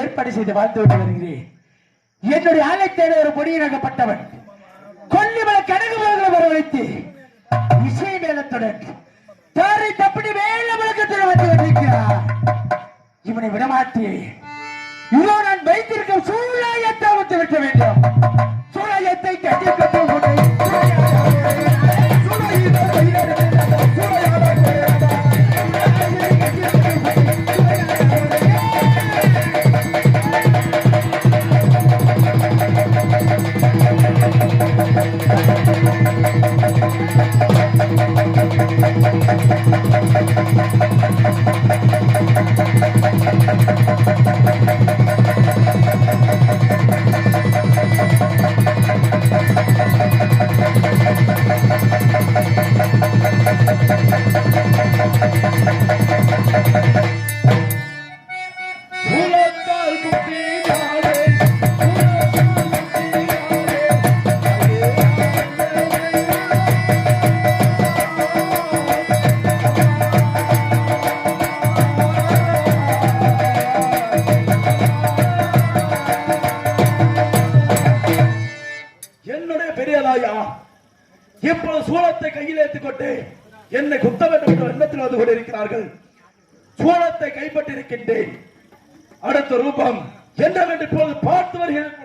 ஏற்பாடு செய்து வாழ்ந்து விட்டு வருகிறேன். என்னுடைய ஆலயத்தேட ஒரு பொடியினகப்பட்டவன் கொல்லிமலை கனகமரங்களை வரவழைத்து இசை மேலத்துடன் தாரை தப்படி வேல முழக்கத்துடன் வந்து கொண்டிருக்கிறார். இவனை விடமாட்டேன். இதோ நான் வைத்திருக்கும் சூழாயத்தை விட்டு விட்ட வேண்டும். சூழாயத்தை கட்டி கட்டி இப்போது சூளத்தை கையில் ஏற்றுக்கொண்டு என்னை குத்த வேண்டும் என்ற எண்ணத்தில் வந்து கொண்டிருக்கிறார்கள். சூளத்தை கைப்பற்றிருக்கின்றேன். அடுத்த ரூபம் என்னவென்று இப்போது பார்த்து வருகிறேன்.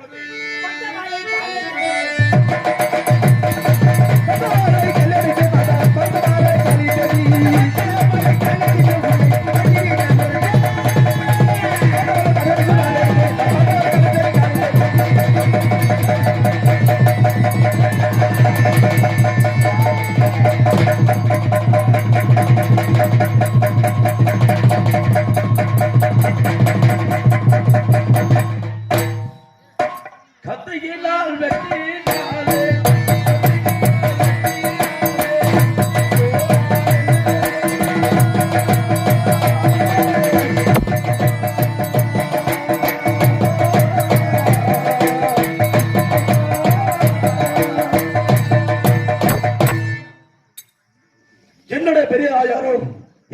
என்னுடைய பெரிய ஆயாரும்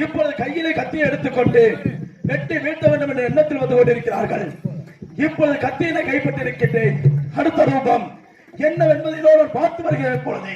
இப்பொழுது கையிலே கத்தியை எடுத்துக்கொண்டு வெட்டி வீழ்த்த வேண்டும் என்ற எண்ணத்தில் வந்து கொண்டிருக்கிறார்கள். இப்பொழுது கத்தியினை கைப்பற்றிருக்கின்றேன். அடுத்த ரூபம் என்னவென்பதை பார்த்து வருகிறேன். இப்பொழுது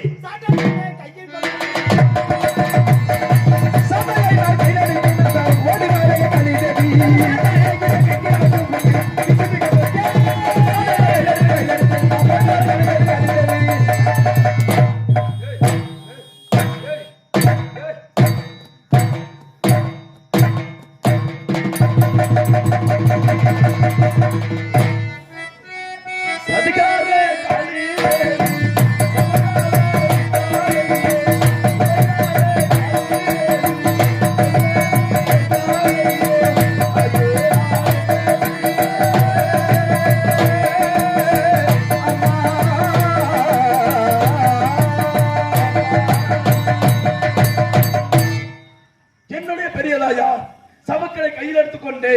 சமக்களை கையில் எடுத்துக்கொண்டு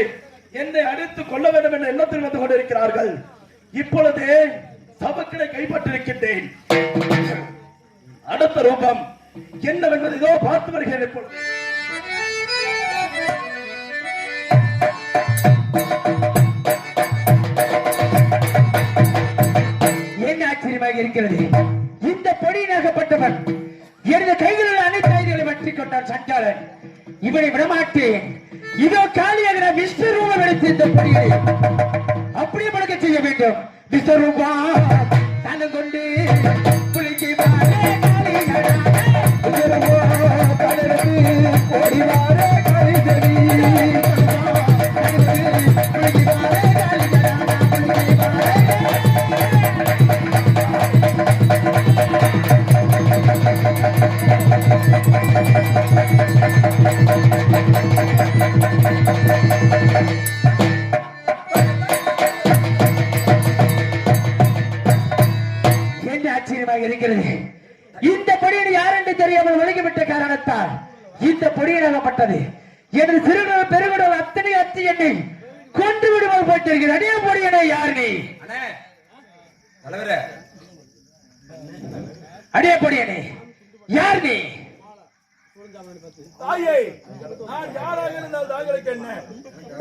என்னை அடித்து கொள்ள வேண்டும் என்ற எண்ணத்தில் வந்து கொண்டிருக்கிறார்கள். இப்பொழுது சமக்களை கைப்பற்றிருக்கின்றேன். அடுத்த ரூபம் என்னவென்பது இதோ பார்த்து வருகிறேன். என்ன ஆச்சரியமாக இருக்கிறது. இந்த பொடியினாகப்பட்டவன் எனது கைகளில் அனைத்து ஆயுதங்களை வெற்றி கொண்டான் சண்டாளன். இவனை விடமாட்டேன். இதோ காலியாக விஸ்வரூபம் எடுத்து இந்த பொடியை அப்படியே பழக்க செய்ய வேண்டும். விஸ்வரூபா தனம் கொண்டு குளிக்க ஆச்சரியமாக இருக்கிறது. இந்த பொடியன் யார் என்று தெரியாமல் ஒழுகிவிட்ட காரணத்தால் இந்த பொடியனாகப்பட்டது எனது சிறுகுடல் பெருகுடல் அத்தனை அத்தி என்னை கொண்டு விடுவது போட்டிருக்கிறது. அடிய பொடியனை யார் நீ? அடிய பொடியனே யார் நீ? தாயே, நான் யாராக இருந்தால் தாங்களுக்கு என்ன?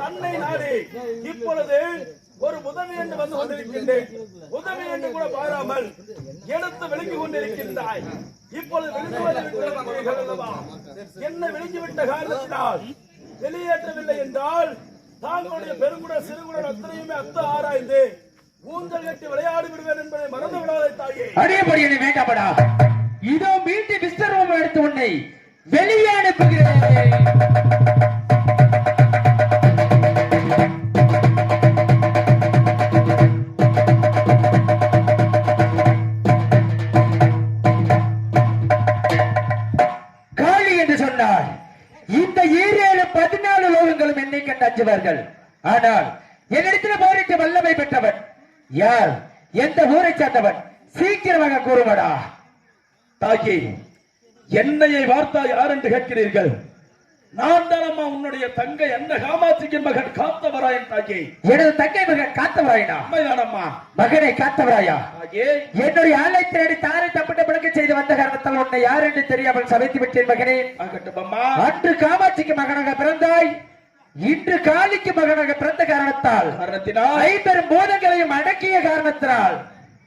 தன்னை நாடி இப்பொழுது ஒரு உதவி என்று வந்து கொண்டிருக்கின்றேன். உதவி என்று கூட பாராமல் எடுத்து விளங்கிக் கொண்டிருக்கின்றாய். இப்பொழுது என்ன விளங்கிவிட்ட காரணத்தினால் வெளியேற்றவில்லை என்றால் தாங்களுடைய பெருங்குடல் சிறுகுடல் அத்தனையுமே ஆராய்ந்து ஊஞ்சல் கட்டி விளையாடி விடுவேன் என்பதை மறந்து விடாதே தாயே. அடியபடியை வேண்டாமடா. இதோ மீண்டும் விஸ்வரூபம் எடுத்து உன்னை வெளியே அனுப்புகிறேன். காளி என்று சொன்னார் இந்த 14 லோகங்களும் என்னை கண்டு அஞ்சுவார்கள். ஆனால் என்னிடத்தில் போரிட்டு வல்லமை பெற்றவன் யார்? எந்த ஊரை சார்ந்தவன்? சீக்கிரமாக கூறுவடா. தாக்கி என்னையை வார்த்தா யார் என்று கேட்கிறீர்கள்? நான் தானம்மா உன்னுடைய தங்கை என்ன காமாட்சியின் மகன் காத்தவராயன். தாக்கி எனது தங்கை மகன் காத்தவராயனா? அம்மைதானம்மா. மகனை காத்தவராயா? என்னுடைய ஆலை தேடி தாரை தப்பிட்ட பிழக்க செய்து வந்த காரணத்தால் உன்னை யார் என்று தெரியாமல் சமைத்து விட்டேன் மகனே. அன்று காமாட்சிக்கு மகனாக பிறந்தாய், இன்று காளிக்கு மகனாக பிறந்த காரணத்தால் 5 பூதங்களையும் அடக்கிய காரணத்தினால்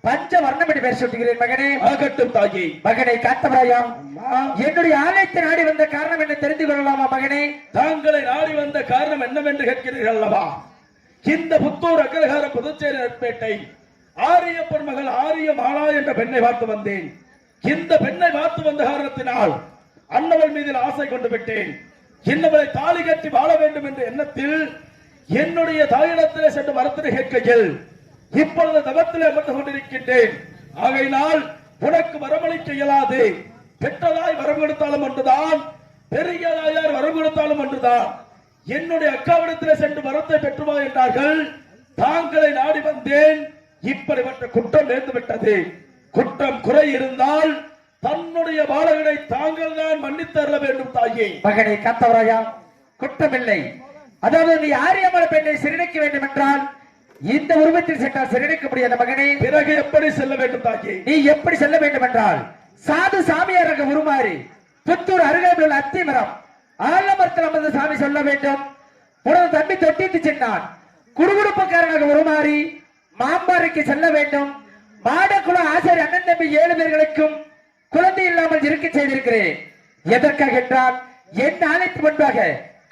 பஞ்ச வர்ணம் என்று பெயர் சுட்டுகிறேன் மகனே. ஆகட்டும் தாயி. மகனை காத்தவராயா, என்னுடைய ஆலயத்தை நாடி வந்த காரணம் என்ன தெரிந்து கொள்ளலாமா மகனே? தாங்களை நாடி வந்த காரணம் என்னவென்று கேட்கிறீர்கள் அல்லவா? இந்த புத்தூர் அக்ரஹார புதுச்சேரி நட்பேட்டை ஆரியப்பன் மகள் ஆரிய மாலா என்ற பெண்ணை பார்த்து வந்தேன். இந்த பெண்ணை பார்த்து வந்த காரணத்தினால் அன்னவள் மீது ஆசை கொண்டு விட்டேன். இன்னவளை தாலி கட்டி வாழ வேண்டும் என்ற எண்ணத்தில் என்னுடைய தாயிடத்திலே சென்று மரத்தினை கேட்கையில் இப்பொழுது தவத்திலே அமர்ந்து கொண்டிருக்கின்றேன். ஆகையினால் உனக்கு வரமளிக்க இயலாது. பெற்றதாய் வரம் கொடுத்தாலும் ஒன்றுதான், பெரியதாயார் வரம் கொடுத்தாலும் ஒன்றுதான். என்னுடைய அக்காவிடத்திலே சென்று வரத்தை பெற்றுவா என்றார்கள். தாங்களை நாடி வந்தேன். இப்படிப்பட்ட குற்றம் நேர்ந்து விட்டது. குற்றம் குறை இருந்தால் தன்னுடைய பாலகனை தாங்கள் தான் மன்னித்தரல வேண்டும் தாயே. மகனை காத்தவராயா, குற்றமில்லை. அதாவது நீ ஆரியமல பெண்ணை சிறைக்க வேண்டும் என்றால் இந்த உருவத்தில் சென்றால் சிறைக்க முடியாத மகனே. பிறகு எப்படி செல்ல வேண்டும் தாயே? நீ எப்படி செல்ல வேண்டும் என்றால் சாது சாமியாராக உருமாறி புத்தூர் அருகாமையில் உள்ள அத்தி மரம் ஆலமரத்தில் அமர்ந்த சாமி சொல்ல வேண்டும். உனது தம்பி தொட்டித்து சென்றான். குடுகுடுப்புக்காரனாக உருமாறி மாம்பாறைக்கு செல்ல வேண்டும். மாடக்குழு ஆசிரியர் அண்ணன் தம்பி 7 பேர்களுக்கும் குழந்தை இல்லாமல் இருக்க செய்திருக்கிறேன். எதற்காக என்றால் என் ஆணைக்கு முன்பாக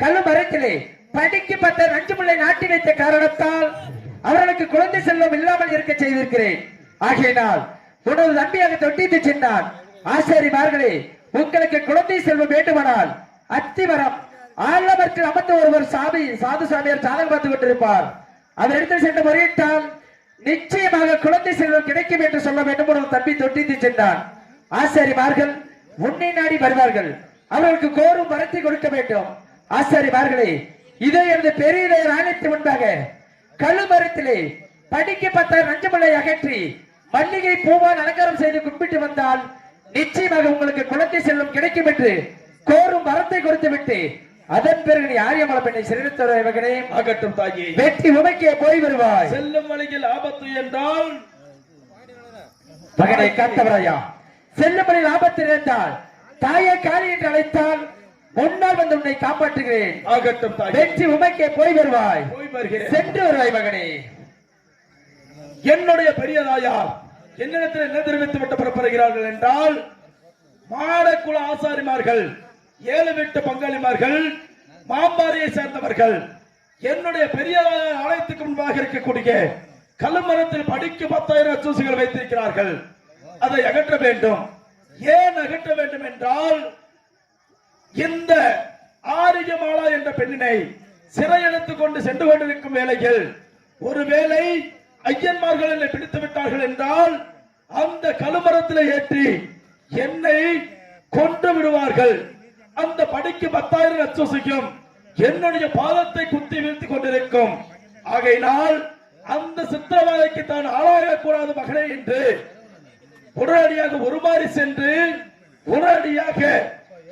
கல்லுமரத்திலே படிக்கு 10 5 பிள்ளை நாட்டி வைத்த காரணத்தால் அவர்களுக்கு குழந்தை செல்வம் இல்லாமல் இருக்க செய்திருக்கிறேன். ஆகையினால் உனது தம்பியாக தொட்டித்து சென்றான். ஆசாரிமார்களே, உங்களுக்கு குழந்தை செல்வம் வேண்டுமானால் அத்திமரம் ஆலமரத்தில் அமர்ந்து ஒருவர் சாது சாமியார் சாதகம் பார்த்துக் கொண்டிருப்பார். அவரிடத்தில் சென்று முறையிட்டால் நிச்சயமாக குழந்தை செல்வம் கிடைக்கும் என்று சொல்ல வேண்டும். ஒரு தம்பி தொட்டித்து சென்றான். ஆசாரிமார்கள் உன்னை நாடி வருவார்கள். அவர்களுக்கு கோரும் வரத்தை கொடுக்க வேண்டும். ஆசாரிமார்களே, இதே எனது பெரிய ஆணைத்து முன்பாக கழுமரத்திலே படிக்க 10 நஞ்சமலை அகற்றி மல்லிகை பூவால் அலங்காரம் செய்து கும்பிட்டு வந்தால் நிச்சயமாக உங்களுக்கு குழந்தை செல்வம் கிடைக்கும் என்று கோரும் வரத்தை கொடுத்து விட்டு அதன் பிறகு நீ ஆரியமலை பெண்ணை சிறைத்தவரை மகனே. ஆகட்டும் தாயே. வெற்றி உமைக்கே போய் வருவாய். செல்லும் வழியில் ஆபத்து என்றால் மகனை காத்தவராயா, செல்லும் வழியில் ஆபத்து இருந்தால் தாயை காளி என்று அழைத்தால் முன்னால் வந்து உன்னை காப்பாற்றுகிறேன். ஆகட்டும் தாயே. வெற்றி உமைக்கே போய் வருவாய். போய் வருகிறேன். சென்று வருவாய் மகனே. என்னுடைய பெரியதாயார் என்னிடத்தில் என்ன தெரிவித்து விட்டு புறப்படுகிறார்கள் என்றால் மாடக்குல ஆசாரிமார்கள் 7 வீட்டு பங்காளிமார்கள் மாம்பாரியை சேர்ந்தவர்கள் என்னுடைய பெரியதாயார் ஆலயத்துக்கு முன்பாக இருக்கக்கூடிய கல்லுமரத்தில் படிக்கு 10,000 அச்சூசிகள் வைத்திருக்கிறார்கள். அதை அகற்ற வேண்டும். ஏன் அகற்ற வேண்டும் என்றால் இந்த ஆரியமாலா என்ற பெண்ணினை சிறையெடுத்துக் கொண்டு சென்று கொண்டிருக்கும் வேளையில் ஒருவேளை ஐயன்மார்கள் என்னை பிடித்து விட்டார்கள் என்றால் அந்த கழுமரத்தில் ஏற்றி என்னை கொண்டு விடுவார்கள். அந்த படிக்கு 10,000 அச்சூசிக்கும் என்னுடைய பாதத்தை குத்தி வீழ்த்திக் கொண்டிருக்கும். ஆகையினால் அந்த சித்திரவதைக்கு தான் ஆளாகக்கூடாது மகனே என்று உடனடியாக உருமாறி சென்று உடனடியாக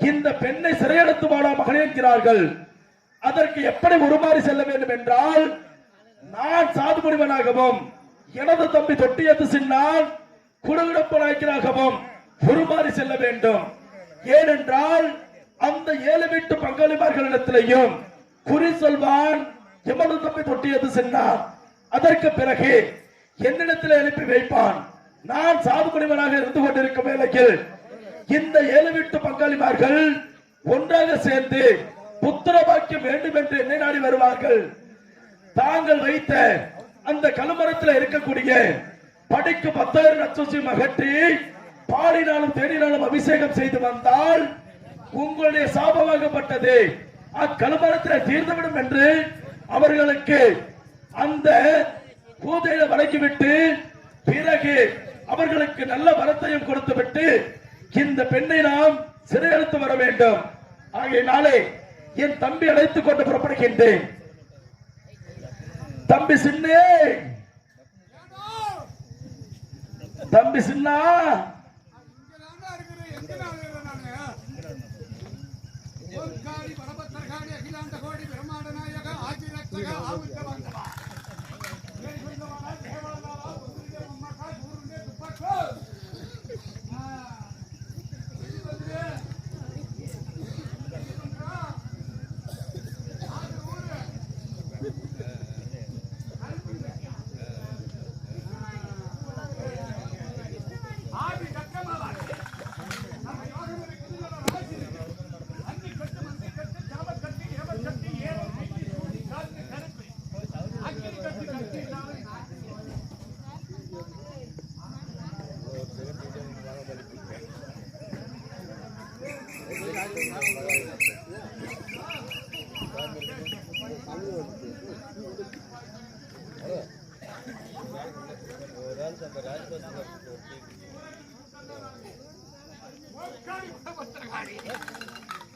இந்த பெண்ணை சிறையெடுத்து வாடா மகனே என்கிறார்கள். அதற்கு எப்படி உருமாறி செல்ல வேண்டும் என்றால், நான் சாது முனிவனாகவும் எனது தம்பி தொட்டியத்து சின்னான் குடுகுடப்பு நாயக்கனாகவும் உருமாறி செல்ல வேண்டும். ஏனென்றால் அந்த 7 வீட்டு பங்காளிமார்களிடத்திலையும் குறி சொல்வான் எமது தம்பி தொட்டியத்து சின்னான். அதற்கு பிறகு என்னிடத்தில் எழுப்பி வைப்பான். நான் சாது முனிவனாக இருந்து கொண்டிருக்கும் வேளையில் இந்த 7 வீட்டு பங்காளிமார்கள் ஒன்றாக சேர்ந்து புத்திர பாக்கியம் வேண்டும் என்று என்னை நாடி வருவார்கள். தாங்கள் வைத்த அந்த கழுமரத்தில் இருக்கக்கூடிய படிக்கு 10,000 நட்சத்திரம் அகற்றி பாலினாலும் தேனினாலும் அபிஷேகம் செய்து வந்தால் உங்களுடைய சாபமாகப்பட்டது அக்கழுமரத்தில் தீர்ந்துவிடும் என்று அவர்களுக்கு அந்த பூஜையில வழங்கிவிட்டு பிறகு அவர்களுக்கு நல்ல வரத்தையும் கொடுத்துவிட்டு இந்த பெண்ணை நாம் சிறையெடுத்து வர வேண்டும். ஆகையினாலே என் தம்பி அழைத்துக் கொண்டு புறப்படுகின்றேன். தம்பி சின்னே, தம்பி சின்னா,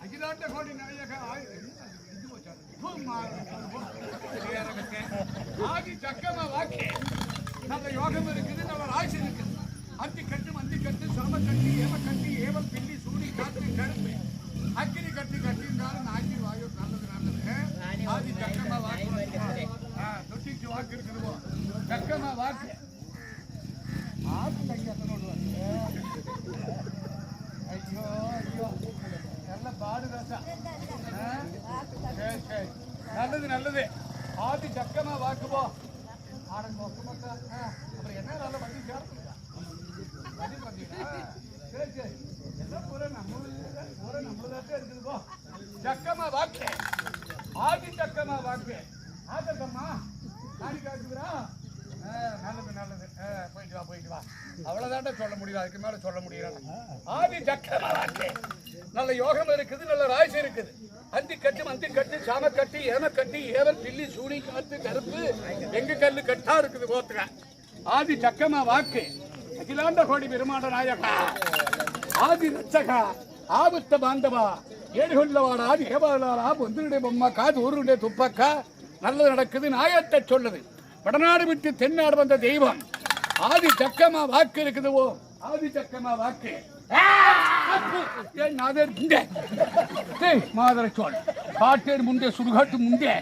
அகிலாண்ட கோடி நாயக ஆதி சக்கமா வாக்கே நல்ல யோகம் இருக்குது, நல்ல ராசி இருக்குது. அந்தி கட்டு சம கட்டி ஏவல் பில்லி சூடி காத்து கருப்பு அக்கினி கட்டின்றாலும் நாக்கி வாயு நல்லது. ஆதி சக்கமா வாக்கு தொட்டிக்கு வாக்கு இருக்குதுவோ சக்கமா வாக்கு ஆதி சக்கத்தனோடு ஐயோ ஐயோ நல்ல பாடு ராசா. நல்லது ஆதி சக்கமா வாக்குவோ ஆரம்ப அப்புறம் என்ன நல்ல வண்டி சேர்த்துக்கா வண்டி வந்தீங்களா? சரி எல்லாம் பூரா நம்மளதாட்டே இருக்குதுப்போ. சக்கமா வாக்கு ஆதி சக்கமா வாக்கு ஆதம்மா நாடி காக்குறா. நல்லது போயிட்டு வா அவ்வளவுதான்டா சொல்ல முடியும், அதுக்கு மேல சொல்ல முடியாது. ஆதி சக்கமா வாக்கு நல்ல யோகம் இருக்குது, நல்ல ராசி இருக்குது. அந்தி கட்டு சாம கட்டி ஏம கட்டி ஏவல் பில்லி சூடி காத்து கருப்பு எங்க கல்லு கட்டா இருக்குது போத்துக்க. ஆதி சக்கமா வாக்கு அகிலாண்ட கோடி பெருமாட நாயகா ஆதி ரட்சகா ஆபத்த பாந்தவா ஏடுகொள்ளவாடா ஏபாலாரா பொந்துடைய பொம்மா காது ஊருடைய துப்பக்கா நல்லது நடக்குது நாயத்தை சொல்லுது. வடநாடு விட்டு தென்னாடு வந்த தெய்வம் ஆதி சக்கமா வாக்கு இருக்குதுவோ. ஆதி சக்கமா வாக்கு மாதர சோழ் காட்டேர் முண்டே சுடுகாட்டு முண்டே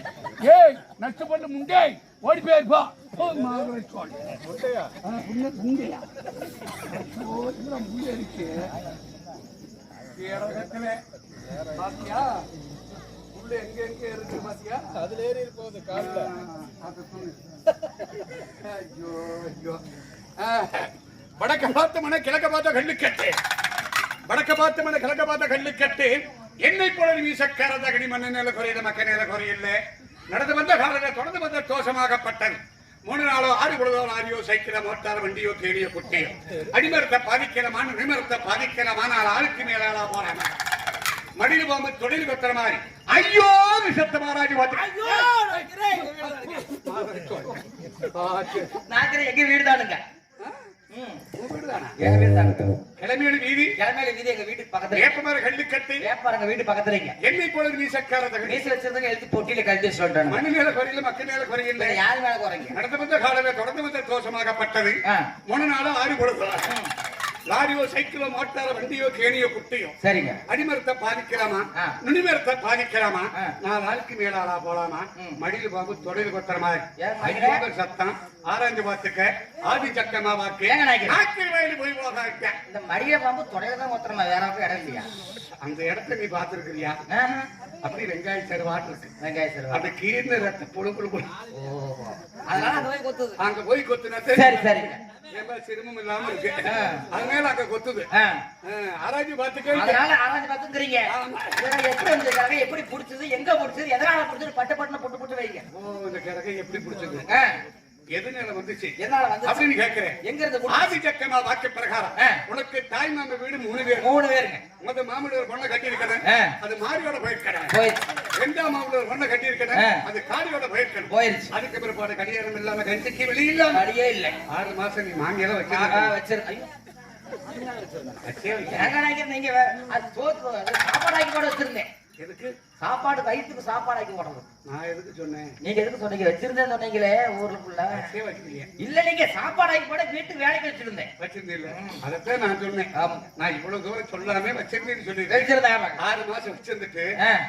ஏய் நச்சு பண்ண முண்டே ஓடி போயிருப்பா. மாதர சோழ் முண்டையா முண்டே இருக்கு பாத்தியா உள்ள எங்க இருக்கு பாத்தியா? அதுல ஏறி போகுது கால்ல. ஐயோ ஐயோ வடக்க பார்த்த மன கிழக்க பார்த்த கண்ணு கட்டு வடக்க பார்த்த மன கிழக்க பார்த்த கண்ணு கட்டு என்னை போல வீசக்கார தகனி மண்ண நில குறையில மக்க நில குறையில்ல நடந்து வந்த காலையில தொடர்ந்து வந்த தோஷமாகப்பட்டது. 3 நாளோ 6 பொழுதோ லாரியோ சைக்கிளோ மோட்டார் வண்டியோ தேடியோ குட்டியோ அடிமரத்தை பாதிக்கிறமான நிமரத்தை பாதிக்கிறமான ஆளுக்கு மேலாளா போறாங்க. மடியில் போகும்போது தொழில் கொத்துற மாதிரி ஐயோ விசத்த மகாராஜ் எங்க வீடு தானுங்க தானா? எங்க வீடு தாங்க. கிளம்பியது வீதி கிளமையில வீதி எங்க வீட்டுக்கு பக்கத்துல. வேப்பமர கல்லு கட்டு வேப்பாருங்க வீடு பக்கத்துலங்க. என்னை போல நீ சக்காரத மீச வச்சிருந்தவங்க எழுதி பொட்டியில கழட்டி சொல்லிட்டாங்க. மண்ணு மேல குறையில மக்கள் மேல குறையில்லை. யாரு மேல குறைங்க? நடந்து வந்த காலமே தொடர்ந்து வந்த தோஷமாகப்பட்டது. முன்ன நாள ஆறி கொடுக்கலாம். லாரியோ சைக்கிளோ மோட்டாரோ வண்டியோ கேணியோ குட்டியோ சரிங்க. அடிமரத்தை பாதிக்கலாமா நுனிமரத்தை பாதிக்கலாமா நான் வாழ்க்கை மேலாளா போலாமா மடியில் பாம்பு தொழில் கொத்துற மாதிரி சத்தம் ஆராய்ஞ்சு பார்த்துக்க ஆதி சக்கமா வாக்கு வயலு போய் போக இந்த மடிய பாம்பு தொடையில்தான் கொத்துறமா வேற இடம் இல்லையா? அந்த இடத்த நீ பாத்துருக்கிறியா? அப்படி வெங்காய செருவாட்டு இருக்கு. வெங்காய செருவா அப்படி கீர்ன ரத்த புழு புழு புழு. அதனால அங்க போய் கொத்துது. அங்க போய் கொத்துனா சரி சரிங்க. சிரமம் இல்லாம இருக்கு. அதனால அங்க கொத்துது. ஆராய்ச்சி பார்த்துக்க. அதனால ஆராய்ச்சி பார்த்துக்கிறீங்க. எப்படி வந்திருக்காங்க, எப்படி பிடிச்சது, எங்க பிடிச்சது, எதனால பிடிச்சது, பட்டு பட்டுன்னு போட்டு போட்டு வைங்க. ஓ இந்த கிழக்கை எப்படி பிடிச்சது, எதுனால வந்துச்சு, எதனால வந்து அப்படின்னு கேட்கிறேன். எங்க இருந்து ஆதி சக்கமா வாக்கு பிரகாரம் உனக்கு தாய் மாம வீடு 3 பேர். 3 பேருங்க. முத மாமூல ஒரு பொண்ணை கட்டி இருக்கிறேன், அது மாரியோட போயிருக்கிறேன். போயிடுச்சு. ரெண்டாம் மாமூல ஒரு பொண்ணை கட்டி இருக்கிறேன், அது காரியோட போயிருக்கிறேன். போயிடுச்சு. அதுக்கு பிற்பாடு கடியாரம் இல்லாம கண்டிக்கு வெளியில அடியே இல்லை. 6 மாசம் நீ மாமியெல்லாம் வச்சிருக்க. நீங்க அது சோத்து சாப்பாடாக்கி கூட வச்சிருந்தேன். எதுக்கு? சாப்பாடு வயிற்றுக்கு சாப்பாடாக்கி போடணும். நான் எதுக்கு சொன்னேன்? நீங்க எதுக்கு சொன்னீங்க? வச்சிருந்தேன் சொன்னீங்களே ஊருக்குள்ள. வைக்கலையே. இல்ல நீங்க சாப்பாடாக்கி போட வீட்டுக்கு வேலைக்கு வச்சிருந்தேன். வச்சிருந்தீங்க. அதைத்தான் நான் சொன்னேன். நான் இவ்வளவு தூரம் சொல்லாமே வச்சிருந்தேன்னு சொல்லி வச்சிருந்தேன். 6 மாசம் வச்சிருந்துட்டு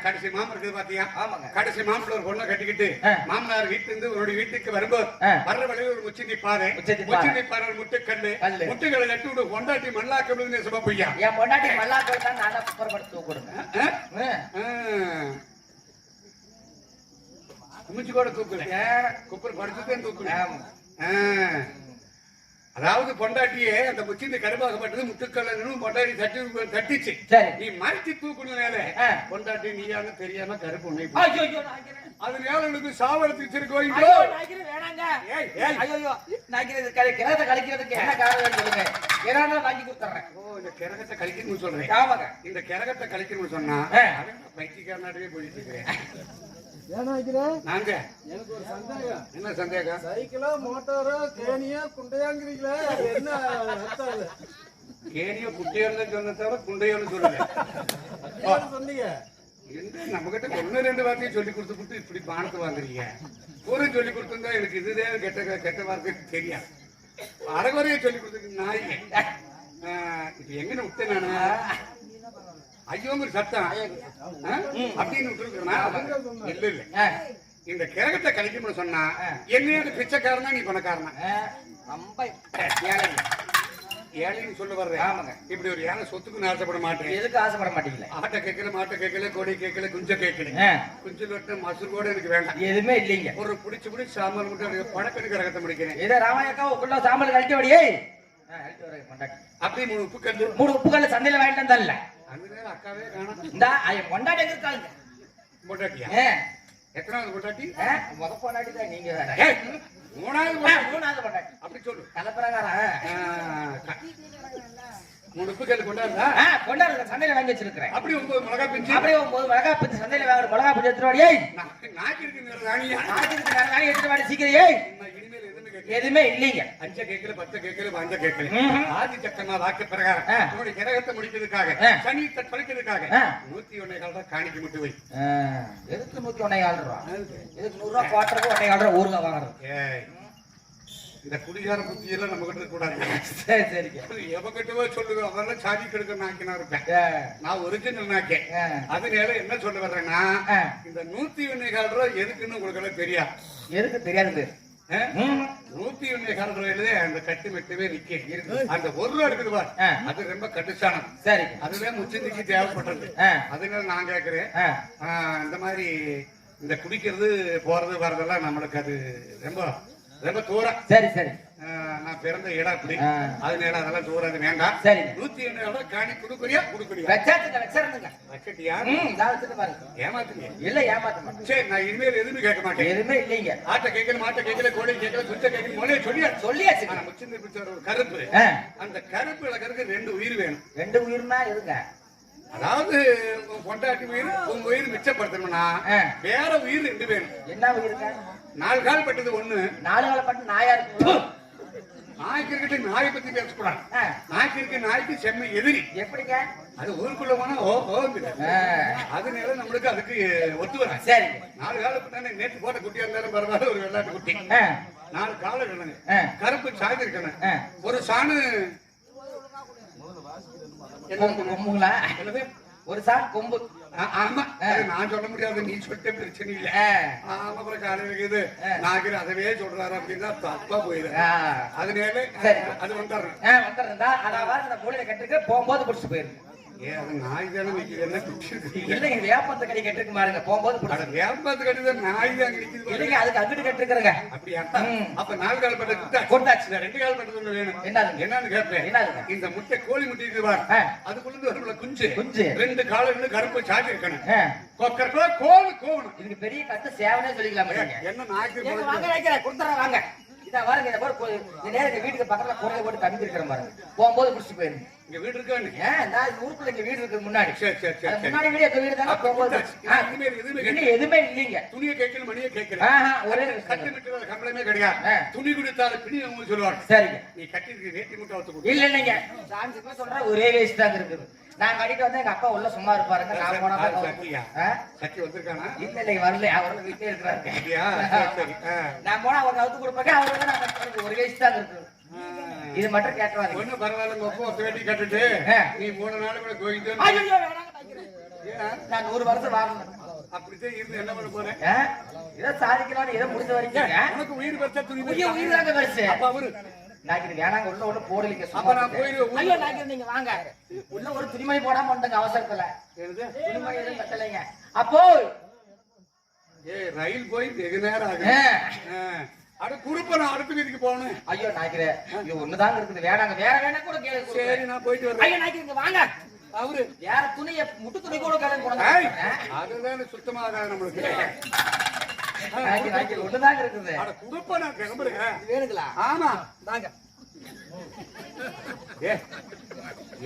கடைசி மாமன் இருக்குது பாத்தியா? ஆமாங்க. கடைசி மாமன்ல ஒரு பொண்ணை கட்டிக்கிட்டு மாமனார் வீட்டுல இருந்து உன்னுடைய வீட்டுக்கு வரும்போது வர்ற வழியில ஒரு முச்சிந்தி பாறை, முச்சிந்தி பாறை முட்டுக்கல்லு, முட்டுக்களை நட்டு விடு பொண்டாட்டி மல்லாக்கப்படுதுன்னு சொல்ல பொய்யா? என் பொண்டாட்டி மல்லாக்கள் தான் நான் குப்பரப்படுத்து கொடுங்க. குமிச்சு கூட தூக்கல, குப்பர் படுத்துதான் தூக்கல. அதாவது பொண்டாட்டியே அந்த முச்சிந்தி கருப்பாகப்பட்டது முட்டுக்கல்ல பொண்டாட்டி தட்டிச்சு. நீ மறைச்சு தூக்கணும்னால பொண்டாட்டி நீயானு தெரியாம கருப்பு உன்னை அதனால உனக்கு சாவரத்து வச்சிருக்கோம். கழிக்கிறதுக்கு என்ன காரணம் சொல்லுங்க, ஏன்னா வாங்கி கொடுத்துறேன். ஓ இந்த கிரகத்தை கழிக்கணும்னு சொல்றேன். ஆமாங்க. இந்த கிரகத்தை கழிக்கணும்னு சொன்னா பைத்தியக்காரனாவே போயிட்டு இருக்கிறேன். நாங்க எனக்கு ஒரு சந்தேகம். என்ன சந்தேகம்? சைக்கிளோ மோட்டாரோ கேணியோ குண்டையாங்கிறீங்களே, அது என்ன அர்த்தம்? கேணியோ குட்டையோன்னு சொன்ன தவிர குண்டையோன்னு சொல்லல சொன்னீங்க. நம்ம கிட்ட 1-2 வார்த்தையும் சொல்லி கொடுத்து இப்படி பானத்தை வாங்குறீங்க. ஒரு சொல்லி கொடுத்துருந்தா எனக்கு இதுதான் கெட்ட வார்த்தை தெரியாது. அரைகுறைய சொல்லி கொடுத்துருக்கு நாய்ங்க. இப்ப எங்கன்னு விட்டேன் நானு? ஐயோங்கிற சத்தம் அப்படின்னு விட்டுருக்கா? இல்ல இல்ல, இந்த கிரகத்தை கழிக்கணும்னு சொன்னா என்னையோட பிச்சைக்காரனா நீ பணக்காரனா? ஏழைன்னு சொல்ல வர்றேன். ஆமாங்க. இப்படி ஒரு ஏழை சொத்துக்கு நான் ஆசைப்பட மாட்டேன். எதுக்கு ஆசைப்பட மாட்டீங்களா? ஆட்டை கேட்கல, மாட்டை கேட்கல, கொடி கேட்கல, குஞ்ச கேட்கல. குஞ்சு வெட்ட மசூர் கூட எனக்கு வேண்டாம். எதுவுமே இல்லைங்க. ஒரு பிடிச்சு சாம்பல் மட்டும் பணக்கணக்கு கிரகத்தை முடிக்கிறேன். இதை ராமாயக்கா உள்ள சாம்பல் கழிக்க வழியே அப்படி 3 உப்பு கல்லு, 3 உப்பு கல்லு சந்தையில வாங்கிட்டு வந்தா அந்த நேரம் அக்காவே காணும். இந்த பொண்டாட்டி இருக்காங்க. பொண்டாட்டியா? எத்தனாவது பொண்டாட்டி? முத பொண்டாட்டி தான். நீங்க வேற 3வது பொண்டாட்டி. அப்படி சொல்லு. கலப்பிரகாரம் 3 உப்பு கல்லு கொண்டாடுறா? கொண்டாடுற சந்தையில வாங்கி வச்சிருக்கிறேன். அப்படி 9 மிளகா பிஞ்சு, அப்படியே 9 மிளகா பிஞ்சு சந்தையில வாங்குற மிளகா பிஞ்சு எடுத்துட்டு வாடி. நாக்கு இருக்கு ராணியா, நாக்கு எடுத்துட்டு வாடி சீக்கிரம். இனிமேல் எதுவுமே இல்லைங்க. 5 கேட்கல, 10 கேட்கல, 5 கேட்கல. ஆதி சக்கமா வாக்கு பிரகாரம் உன்னுடைய கிரகத்தை முடிக்கிறதுக்காக, சனியத்தை பழிக்கிறதுக்காக 101 தான் காணிக்க முட்டு வை. எதுக்கு 101 ரூபா? எதுக்கு 100 ரூபா குவார்டருக்கு 1 ரூபா ஊருகா வாங்குறது? இந்த குடிகார புத்தி எல்லாம் நம்ம கிட்ட கூடாது. சரி சரிங்க. எவங்கிட்டவோ சொல்லுங்க, அதெல்லாம் சாதி கெடுக்க நாக்கினா இருப்பேன். நான் ஒரிஜினல் நாக்கேன். அதனால என்ன சொல்ல வர்றேன்னா, இந்த 101 ரூபா எதுக்குன்னு உங்களுக்கு எல்லாம் தெரியாது. எதுக்கு தெரியாது? 101 ரூபாயிலே அந்த கட்டு மெட்டவே நிக்க அந்த 1 ரூபா இருக்குது பார், அது ரொம்ப கட்டுச்சானம். சரி, அதுதான் முச்சந்திக்கு தேவைப்பட்டது. அதனால நான் கேட்கிறேன், இந்த மாதிரி இந்த குடிக்கிறது போறது வர்றதெல்லாம் நம்மளுக்கு அது ரொம்ப ரொம்ப தூரம். சரி சரி. நான் பிறந்த இடம் அப்படி, அதனால அதெல்லாம் தூரம் வேண்டாம். சரி. 101 காணி குடுக்குறியா? குடுக்குறியா? வச்சட்டியா? ஏமாத்துங்க? இல்ல ஏமாத்த மாட்டேன். சரி, நான் இனிமேல் எதுவுமே கேட்க மாட்டேன். எதுவுமே இல்லைங்க. ஆட்டை கேட்கல, மாட்டை கேட்கல, கோடை கேட்கல, குச்சை கேட்கல, மொழியை சொல்லியாச்சு. முச்சிந்த பிடிச்ச ஒரு கருப்பு, அந்த கருப்பு இழக்கிறதுக்கு 2 உயிர் வேணும். 2 உயிர்னா எதுங்க? அதாவது பொண்டாட்டி உயிர், உங்க உயிர் மிச்சப்படுத்தணும்னா வேற உயிர் 2 வேணும். என்ன உயிருங்க? 4 கால் பட்டது 1, 4 கால் பட்டு நாயா இருக்கு. நாய்க்கு இருக்கிட்ட நாயை பத்தி பேசக்கூடாது. ஆ. நாய்க்கு இருக்க நாய்க்கு செம்ம எதிரி. எப்படிங்க? அது ஊருக்குள்ள போனா ஓங்குது. அதனால நம்மளுக்கு அதுக்கு ஒத்து வர. சரி. 4 கால பின்னாடி நேற்று போட்ட குட்டியா இருந்தாலும் பரவாயில்ல, ஒரு வெள்ளாட்டு குட்டி. 4 கால இருக்கணும், கருப்பு சாதி இருக்கணும், ஒரு சாணு கொம்புங்களா? ஒரு சாண் கொம்பு. ஆமா, அது நான் சொல்ல முடியாது, நீ சொல்லிட்ட பிரச்சனை இல்ல. ஆமா, அப்புறம் காலையில இருக்குது நாகர் அதவே சொல்றாரு அப்படின்னா தப்பா போயிரு. அதனால அது வந்துடுறேன் வந்துடுறா. அதாவது இந்த மூலையில கட்டிருக்க போகும்போது குடிச்சு போயிருக்கு. ஏன் அது நாய் தானே நிக்குது? இல்லைங்க, வேப்பத்து கடி கட்டிருக்கு பாருங்க, போகும்போது வேப்பத்து கட்டிதான் நாய் தான் நிக்குது. இல்லைங்க, அதுக்கு அங்கிட்டு கட்டிருக்கிறங்க. அப்படியா? அப்ப 4 கால் பட்ட கொடுத்தாச்சு. 2 கால் பட்டது வேணும். என்னன்னு கேட்பேன். இந்த முட்டை கோழி முட்டை இருக்குது பாரு, அதுக்குள்ள வரும்ல குஞ்சு. 2 காலு கருப்பு சாட்டி இருக்கணும், கொக்கறக்குள்ள கோவணும். இதுக்கு பெரிய கட்டு சேவனே சொல்லிக்கலாம். என்ன நாய்க்கு வாங்க வைக்கிறேன், கொடுத்துறேன் வாங்க. இத பாருங்க, இத போய் இந்த நேரத்துக்கு வீட்டுக்கு பக்கத்துல குறைய போட்டு கம்பி இருக்கிற பாருங்க, போகும்போது குடிச்சு போயிருங்க. இங்க வீடு இருக்கானு? நான் ஊருக்குள்ள இங்க வீடு இருக்கு முன்னாடி. சரி. முன்னாடி வீடு எங்க வீடு தானே. போகும்போது எதுவுமே இல்லைங்க. துணியை கேட்கணும், மணியை கேட்கிறேன். ஒரே கட்டி விட்டு கம்பளமே கிடையாது. துணி கொடுத்தாலும் பிணி அவங்க சொல்லுவாங்க. சரிங்க. நீ கட்டி இருக்கு வேட்டி மட்டும் வச்சு இல்ல இல்லைங்க, சான்ஸ் சொல்றேன், ஒரே வேஸ்ட் தான் இருக்குது. நான் கடிக்க வந்து எங்க அப்பா உள்ள சும்மா இருப்பாருங்க, நான் போனா சட்டி வந்திருக்கானா? இல்ல இல்லைங்க, வரல, அவரு வீட்டுல இருக்கிறாரு. சரி. நான் போனா அவர் அவுத்து கொடுப்பாங்க, அவரு நான் ஒரு வேஸ்ட் தான் இருக்குது. இது மட்டும் கேட்டுவாங்க. ஒண்ணு பரவாயில்ல, ஒப்ப வேட்டி கட்டுட்டு நீ 3 நாள் கூட கோயிட்டு நான் 100 வருஷம் வாழணும். அப்படித்தான் இருந்து என்ன பண்ண போறேன்? ஏதோ சாதிக்கலாம்னு ஏதோ முடிஞ்ச வரைக்கும். உனக்கு உயிர் பச்சா துணி உயிர் தாங்க பெருசு. அப்ப அவரு நாய்க்கு வேணாங்க, உள்ள ஒண்ணு போடலிங்க. அப்ப நான் போயிடுவேன். ஐயோ நாய்க்கு நீங்க வாங்க, உள்ள ஒரு துணிமணி போடாம வந்துங்க அவசரத்துல. துணிமணி எதுவும் கட்டலைங்க. அப்போ ரயில் போய் வெகு நேரம் ஆகும். அட குறுப்ப நான் அடுத்த வீதிக்கு போகணும். ஐயோ நாய்க்கிறே, இது ஒண்ணுதாங்க இருக்குது, வேணாங்க, வேணா கூட கேளு. சரி, நான் போயிட்டு வரேன். ஐயோ நாய்க்கு வாங்க. அவரு வேற துணியை முட்டு துணி கூட கேளுங்க. அதுதான் சுத்தமா ஆகாது நம்மளுக்கு. நாய்க்கு ஒண்ணுதாங்க இருக்குது. அட குறுப்ப நான் கிளம்புறேன். வேணுங்களா? ஆமா தாங்க.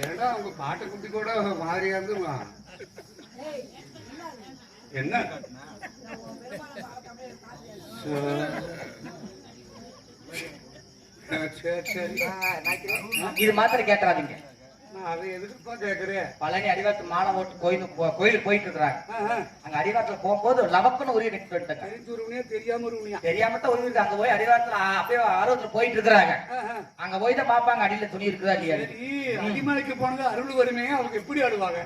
ஏன்னா உங்க பாட்டு குட்டி கூட மாதிரியா இருந்து என்ன சரி. இது மாத்திரம் கேட்டுறாதீங்க. அதை எதுக்குப்பா கேக்குறேன்? பழனி அடிவாரத்து மாலை ஓட்டு கோயிலுக்கு போயிட்டு இருக்கிறாங்க. அங்க அடிவாரத்துல போகும்போது லவக்குன்னு உரிய நிட்டு வந்துட்டாங்க. தெரியாம தான் உருவிருக்கு. அங்க போய் அடிவாரத்துல அப்படியே ஆர்வத்துல போயிட்டு இருக்கிறாங்க. அங்க போய் தான் பாப்பாங்க அடியில துணி இருக்குதா இல்லையா. அடிமலைக்கு போனது அருள் வருமே, அவங்க எப்படி ஆடுவாங்க?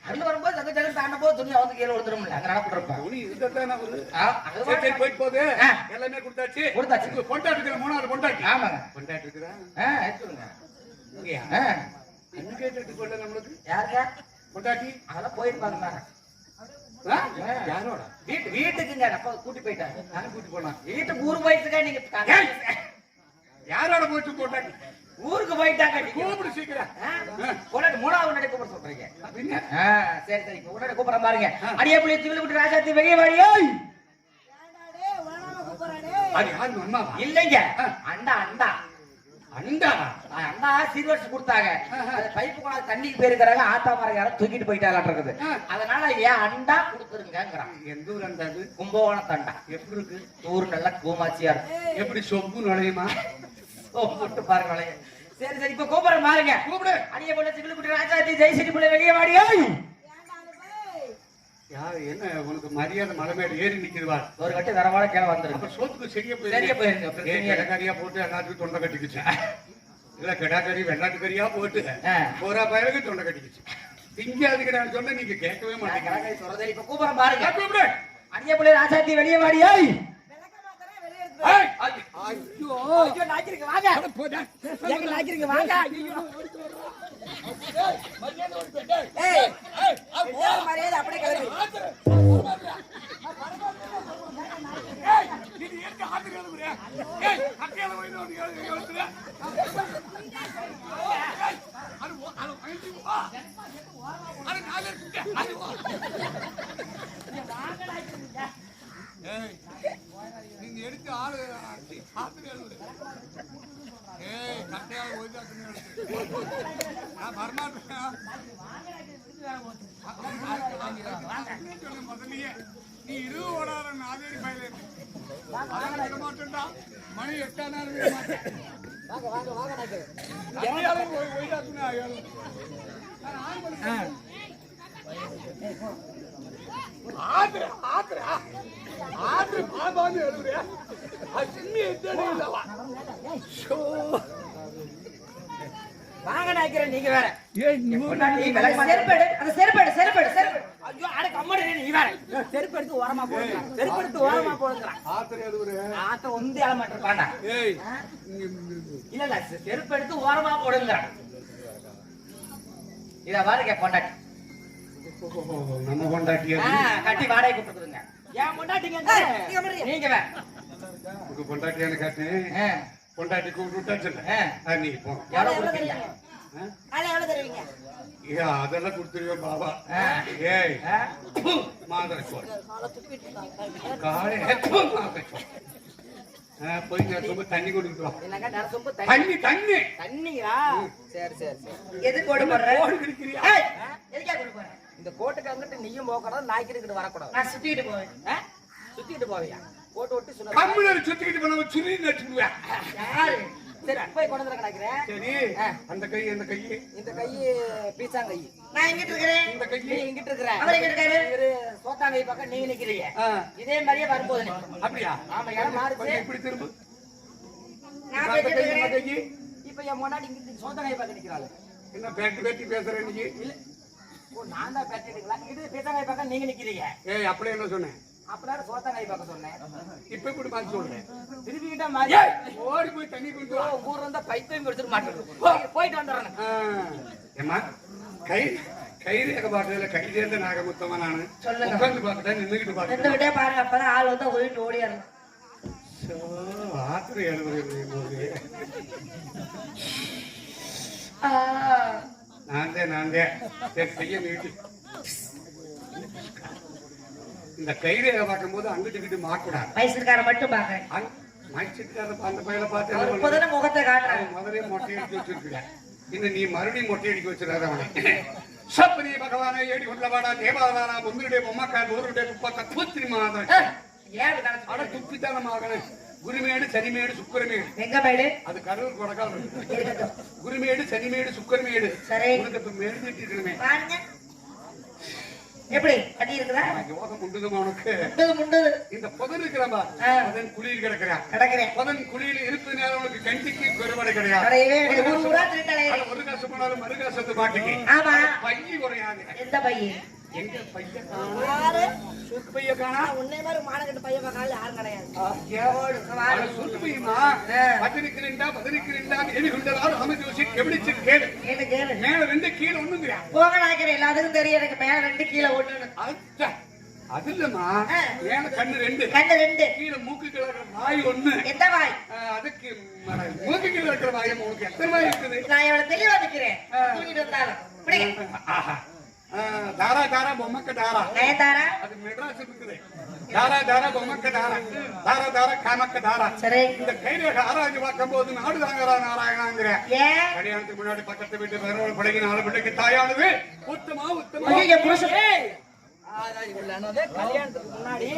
அருள் வரும்போது தங்க ஜகத்து தாண்ட போது துணி வந்து கீழே விழுந்துரும்ல, அங்க நடப்பிட்டு துணி போது எல்லாமே கொடுத்தாச்சு. பொண்டாட்டுக்கிற 3வது பொண்டாட்டி. ஆமாங்க, பொண்டாட்டி இருக்கிறேன். நம்மளுக்கு யாருக்கா பொண்டாட்டி? அதெல்லாம் போயிருப்பாங்க. யாரோட வீட்டுக்குங்க அப்பா கூட்டி போயிட்டாங்க. நான் கூட்டி போனேன். வீட்டுக்கு ஊர் போயிட்டுக்கா நீங்க. யாரோட போயிட்டு பொண்டாட்டி? ஊருக்கு போயிட்டாங்க. கூப்பிடு சீக்கிரம். பொண்டாட்டி 3வது முன்னாடி கூப்பிட சொல்றீங்க. சரி சரி, முன்னாடி கூப்பிட பாருங்க. அடியே புள்ளி திவில விட்டு ராஜாத்தி வெளியே வாடியோ. அது யாரு அம்மா? இல்லைங்க, அண்டா அண்டா அண்டா அண்ணா சீர்வரிசை கொடுத்தாங்க. பைப்பு கூட தண்ணிக்கு போயிருக்கிறாங்க. ஆத்தா மரம் யாரும் தூக்கிட்டு போயிட்டாங்க இருக்குது. அதனால ஏன் அண்டா கொடுத்துருங்கிறான். எந்த ஊர் அண்டா? கும்பகோணம் தண்டா. எப்படி இருக்கு? ஊர் நல்லா கூமாச்சியா இருக்கு. எப்படி சொப்பு நுழையுமா? போட்டு பாருங்க நுழைய. சரி சரி, இப்ப கூப்பிட பாருங்க. கூப்பிடு. அடிய போல சிவிலுக்குட்டி ராஜாத்தி ஜெய்சரி புள்ள வெளியே வாடியோ. யாரு என்ன உனக்கு மரியாதை மலைமேடு ஏறி நிக்கிறவா? ஒரு கட்டு தரவாட கேள வந்துருக்கு. சோத்துக்கு சரியா போயிருங்க. கிடாக்கறியா போட்டு எல்லாத்துக்கும் தொண்டை கட்டிக்குச்சு. இல்ல கிடாக்கறி வெள்ளாட்டு கறியா போட்டு போரா பயலுக்கு தொண்டை கட்டிக்குச்சு. திங்காதுக்கு நான் சொன்ன நீங்க கேட்கவே மாட்டேங்க. சொல்றதை இப்ப கூப்பிட பாருங்க. கூப்பிடு. அடிய புள்ள ராஜாத்தி வெளியே வாடியோ. ஐயோ ஐயோ நாக்கிருக்கு வாங்க. எங்க நாக்கிருக்கு வாங்க. ஏய் ஏய் மரியாதை அப்படியே கிளம்பி. ஏய் நீ ஏன் காத்து கிளம்புற? ஏய் அக்கையில போய் ஓடி ஓடுற. அது ஐந்து வா. அது நாளே குட்ட. அது வா. ஏய் நீங்க எடுத்து ஆளு காத்து கிளம்புற. ஏய் கட்டையால போய் காத்து. நான் வரமாட்டேன். முதல்லயே நீ 20 ஓடாத நாதேரி பயில மாட்டேன்டா. மணி 8 ஆனாலும் யாரும் ஒய்யாக்குனா யாரும் ஆத்திர ஆத்திர ஆத்திர பாபான்னு எழுதுறியா அசிம்மி எத்தடா வாங்க நாய்க்கிறேன் நீங்க வேற ஏய் நீ செருப்பெடு அந்த செருப்பெடு செருப்பெடு செருப்பு ஐயோ அட கம்மடி நீ வேற செருப்பெடுத்து ஓரமா போடுறான் செருப்பெடுத்து ஓரமா போடுறான் ஆத்திர எழுதுறியா ஆத்த ஒந்தி ஆள மாட்டேன் பாண்டா ஏய் இல்ல இல்ல செருப்பெடுத்து ஓரமா போடுங்கறான் இத பாருங்க பொண்டாட்டி நம்ம கொண்டாட்டியா கட்டி வாடகை கொடுத்துருங்க ஏன் பொண்டாட்டிங்க நீங்க வேற உங்க கொண்டாட்டியான்னு கேட்டேன் கொண்டாட்டி கூப்பிட்டு சொல்ல நீ போ எவ்வளவு தருவீங்க ஐயா அதெல்லாம் கொடுத்துருவேன் பாபா ஏய் மாதர சோழ காலை மாதர சோழ போய் நான் ரொம்ப தண்ணி கொடுத்துட்டு வா என்னங்க நரசொம்பு தண்ணி தண்ணி தண்ணியா சரி சரி சரி எது கோடு போடுற கோடு கிழிக்கிறியா எதுக்கா கோடு போடுற இந்த கோட்டுக்கு அங்கிட்டு நீயும் போகக்கூடாது நாய்க்கிட்டு வரக்கூடாது நான் சுத்திட்டு போவேன் சுத்திட்டு போவியா கோட்டு ஒட்டி சொன்ன கம்முனர் சுத்திக்கிட்டு போன சுரி நச்சுடுவேன் யாரு சரி போய் கொண்டு வந்து கிடக்குறேன் சரி அந்த கை இந்த கை இந்த கை பீச்சாங்க கை நான் எங்கிட்டு இருக்கிறேன் இந்த கை நீ எங்கிட்டு இருக்கிற அவர் எங்கிட்டு இருக்காரு சோத்தாங்கை பக்கம் நீங்க நிக்கிறீங்க இதே மாதிரியே வரும்போது அப்படியா ஆமா இடம் மாறுச்சு இப்படி திரும்ப நான் பேசிட்டு இப்ப என் முன்னாடி இங்க சோத்தாங்கை பக்கம் நிக்கிறாள் என்ன பேட்டி பேசுறேன் நீ இல்ல ஓ நான் தான் பேசிட்டுங்களா இது பீச்சாங்கை பக்கம் நீங்க நிக்கிறீங்க ஏய் அப்படியே என்ன சொன்னேன் அப்படியே சோத்தாங்கை பக்கம் சொன்னேன் இப்ப இப்படி மாத்தி சொல்றேன் திருப்பிக்கிட்ட மாதிரி ஓடி போய் தண்ணி கொண்டு வா ஊர் இருந்தா பைத்தியம் எடுத்துட்டு மாட்டேன் போயிட்டு வந்துடுறேன் ஏமா கை கைரேக பாட்டதுல கைதேர்ந்த நாகமுத்தமா நானு உட்கார்ந்து பார்த்துட்டேன் நின்றுகிட்டு பார்த்தேன் விட்டே பாருங்க அப்பதான் ஆள் வந்தா ஓடிட்டு ஓடிடலாம் ஆத்திர எழுதுறது நான் செய்ய நீட்டி இந்த கைரேக பார்க்கும் போது அங்கிட்டு கிட்டு மாக்கூடாது மைசூர்கார மட்டும் பாக்குறேன் அந்த பையில பார்த்து முகத்தை காட்டுறாங்க முதலே மொட்டை அடிச்சு வச்சிருக்கேன் இன்னும் நீ மறுபடியும் மொட்டை அடிக்க வச்சிடாத அவனை சப்பனி பகவானை ஏடி கொண்டவாடா தேவாதாரா பொம்மியுடைய பொம்மாக்கால் ஊருடைய குப்பா தூத்திரி மாதம் ஆனா துப்பித்தான மகன் குருமேடு சனிமேடு சுக்கரமேடு எங்க மேடு அது கடவுள் கொடக்கால் குருமேடு சனிமேடு சுக்கரமேடு உனக்கு மேடு திட்டிருக்கணுமே எப்படி கட்டி இருக்குதா யோகம் உண்டுதுமா உனக்கு முண்டது இந்த புதன் இருக்கிறாம்பா அதன் குளியில் கிடக்கிறேன் புதன் குளியில் இருப்பதுனால உனக்கு கண்டிக்கு குறைபாடு கிடையாது ஒரு காசு போனாலும் மறு காசத்து மாட்டிக்கு பையன் குறையாது எந்த பையன் எங்க பையன் சுருக்கு பைய காணா உன்னை மாதிரி மானகட்டு பையன் பார்க்கறாள் யாரும் கிடையாது சுருக்கு பையமா பதினிக்கு ரெண்டா எலி குண்டலால் அமைதி எபிடிச்சு கேளு மேல ரெண்டு கீழே ஒண்ணுங்கிறியா போக நினைக்கிறேன் எல்லாத்துக்கும் தெரியும் எனக்கு மேல ரெண்டு கீழே ஒண்ணு அது இல்லம்மா மேல கண்ணு ரெண்டு கீழே மூக்கு கீழே வாய் ஒண்ணு எந்த வாய் அதுக்கு மூக்கு கீழே இருக்கிற வாயம் உனக்கு எத்தனை வாய் இருக்குது நான் எவ்வளவு தெளிவா நிக்கிறேன் தூங்கிட்டு வந்தாலும் தாரா தாரா பொம்மக்க தாரா நயன்தாரா அது மெட்ராஸ் இருக்குது தாரா தாரா பொம்மக்க தாரா தாரா தாரா காமக்க தாரா சரி இந்த கைரேக ஆராய்ச்சி பார்க்கும் போது நாடு தாங்கரா நாராயணாங்கிற ஏன் கல்யாணத்துக்கு முன்னாடி பக்கத்து வீட்டு வேற பிள்ளைக்கு 4 பிள்ளைக்கு தாயானது உத்தமா புருஷன் கல்யாணத்துக்கு முன்னாடி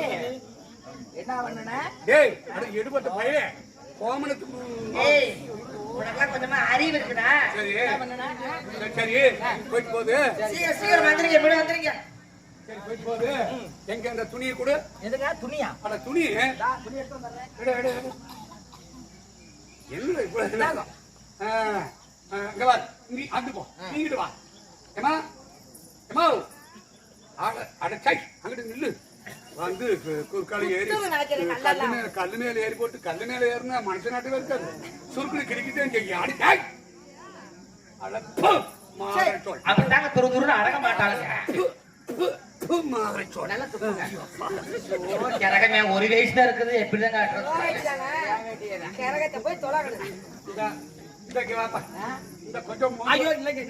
என்ன பண்ணன ஏய் அது எடுபட்ட பையன் கோமணத்துக்கு ஏய் உனக்கு கொஞ்சமா அறிவு இருக்குடா சரி சரி போயிட்டு போகுது சீக்கிரம் வந்துருங்க இப்படி வந்துருங்க சரி போயிட்டு போகுது எங்க அந்த துணியை கொடு எதுங்க துணியா அட துணி துணி எடுத்து வந்துடுறேன் என்ன இவ்வளவு இங்க வா நீ அங்க போ நீங்கிட்டு வா ஏமா ஏமா அடச்சை அங்கிட்டு நில்லு வந்து குறுக்கால ஏறி கல்லு மேல ஏறி போட்டு கல்லு மேல ஏறினா மனுஷ நாட்டுல இருக்காது சுருக்குனு கிடைக்கிட்டே செய்ய அடி அப்படித்தாங்க துரு அடங்க மாட்டாங்க ஒரு வயசு தான் இருக்குது எப்படிதான் போய் தொலைக்கணும்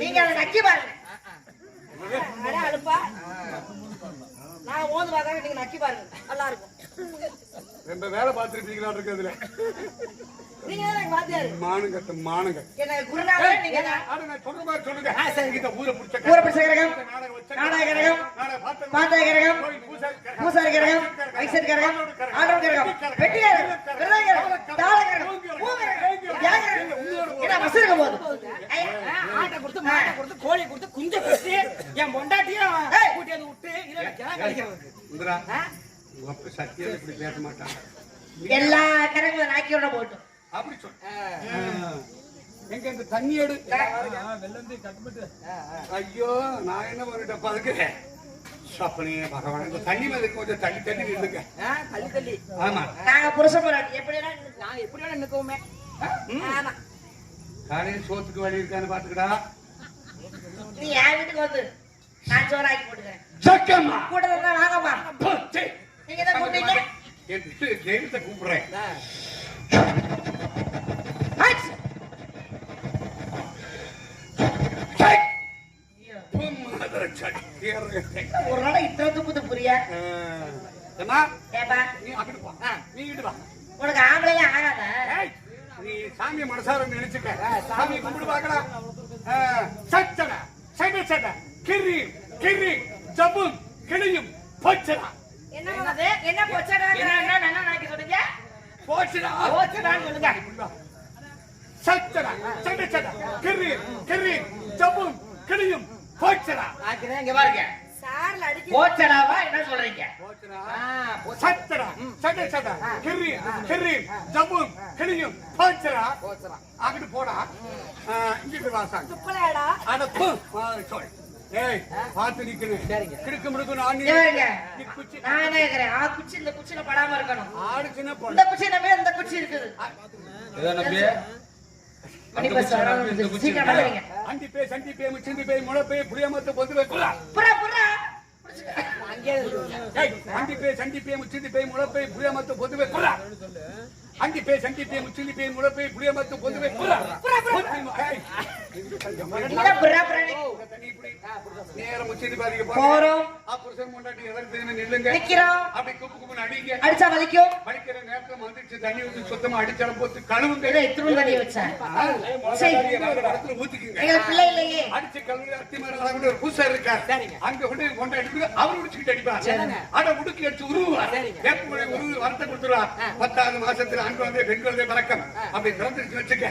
நீங்க அதை நக்கி பாருங்க அழுப்பா நான் ஓது பார்க்கறேன் நீங்க நக்கி பாருங்க நல்லா இருக்கும் ரொம்ப வேலை பார்த்துருப்பீங்களா இருக்கிறதுல நீங்க எனக்கு வாத்தியாரு மானுங்க என்ன குருநாதரே நீங்க சொல்ற மாதிரி சொல்லுங்க இந்த ஊரை பிடிச்ச கிரகம் நாடக கிரகம் பாத்தக கிரகம் பூசாரி கிரகம் வைசர் கிரகம் ஆண்டவர் கிரகம் வெட்டி கிரகம் தாள கிரகம் பூ கிரகம் அப்ப சத்தியம் இப்படி பேச மாட்டாங்க. எல்லா கரங்களும் நாக்கியோட போட்டும் அப்படி சொல். எங்க இந்த தண்ணி எடு. வெள்ளந்தி கட்டுப்பட்டு. ஐயோ நான் என்ன பண்ணிட்டப்ப அதுக்கு சப்பனே பகவான் இந்த தண்ணி மேல கொஞ்சம் தள்ளி தள்ளி நில்லுங்க. தள்ளி தள்ளி. ஆமா நாங்க புருஷ போராட்டி எப்படி நாங்க எப்படி வேணா நிக்கோமே. ஆமா காலையில சோத்துக்கு வழி இருக்கான்னு பாத்துக்கடா. நீ என் வீட்டுக்கு வந்து நான் சோறாக்கி போட்டுக்கிறேன். சக்கம்மா கூட இருந்தா வாங்கம்மா. நீங்க தான் கூப்பிட்டீங்க. என் ஜெயலலிதா கூப்பிடுறேன். ஒரு நாள் இத்தனை துப்புது புரியா ஏமா ஏப்பா நீ அங்கிட்டு போ. நீ இங்கிட்டு வா. உனக்கு ஆம்பளையா ஆகாத நீ சாமி மனசார நினைச்சுக்க. சாமி கும்பிடு பாக்கலாம். சச்சட சட சட கிரி கிரி ஜபும் கிளியும் போச்சடா. என்ன பண்ணது என்ன பொச்சடா என்ன நாக்கி சொல்லுங்க போச்சடா போச்சடான்னு சொல்லுங்க. சச்சட சட சட கிரி கிரி ஜபும் கிளியும் போச்சடா. நாக்கிதான் இங்க பாருங்க சார்ல அடிக்க போச்சடாவா என்ன சொல்றீங்க? போச்சடா சச்சட சட சட கிரி கிரி ஜபும் கிளியும் போச்சடா. அங்கிட்டு போடா. இங்கிட்டு வாசாங்க. துப்பலடா அட போ சொல். ஏய் பாத்து நிக்கணும். கிடுக்கு முடுக்கு நான் இங்க பாருங்க நீ குச்சி நான் என்ன கேக்குறேன் ஆ குச்சி இந்த குச்சில படாம இருக்கணும். ஆடு சின்ன இந்த பொண்ணு. குச்சி நம்ம இந்த குச்சி இருக்குது. மணி பஸ் சீக்கிரம் பண்ணுவீங்க. அண்டி பே சண்டி பே முச்சிந்தி பே முளை பே புளியமத்து பொந்து பே குலா. புறா புறா அங்கே இருக்கு ஏய் அண்டி பே சண்டி பே முச்சிந்தி பே முளை பே புளியமத்து பொந்து பே குலா. அண்டி பே சண்டி பே முச்சிந்தி பே முளை பே புளியமத்து பொந்து பே குலா. ஏய் நீங்க புறா புறா தண்ணி குடி. நேரா முச்சிந்தி பாதிக்கு போறோம் புருஷன் முன்னாடி எதற்கு தெரியுமா நில்லுங்க. நிக்கிறோம் அப்படி குப்பு குப்புன்னு அடிங்க. அடிச்சா வலிக்கும். படிக்கிற நேரத்துல வந்துச்சு தண்ணி ஊத்தி சுத்தமா அடிச்சாலும் போட்டு கழுவுங்க. இதை இத்திரு தண்ணி வச்சேன் இடத்துல ஊத்திக்குங்க. எங்க பிள்ளை இல்லையே. அடிச்சு கழுவி அத்தி மேல கூட ஒரு பூசா இருக்காரு. அங்க கொண்டு கொண்டாடி அவர் உடிச்சுக்கிட்டு அடிப்பார். அட உடுக்கி அடிச்சு உருவார். வேப்பமலை உருவி வரத்தை கொடுத்துருவார். 10வது மாசத்துல ஆண் குழந்தை பெண் குழந்தை பறக்கம் அப்படி பிறந்துச்சு வச்சுக்க.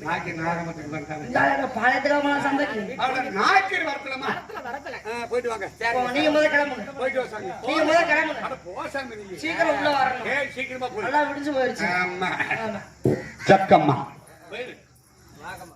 நாக்கி நாகமத்துக்கு வந்தாங்க. பாலத்துக்கு சந்தைக்கு அவட நாக்கி வரத்துலமா போயிட்டு வாங்க. நீங்க முதல் கிளம்புங்க. போயிட்டு வாங்க. நீங்க முதல் கிளம்புங்க. அட போசாம நீங்க சீக்கிரம் உள்ள வரணும். ஏய் சீக்கிரமா போய். நல்லா விடிஞ்சு போயிருச்சு. ஆமா ஆமா சக்கம்மா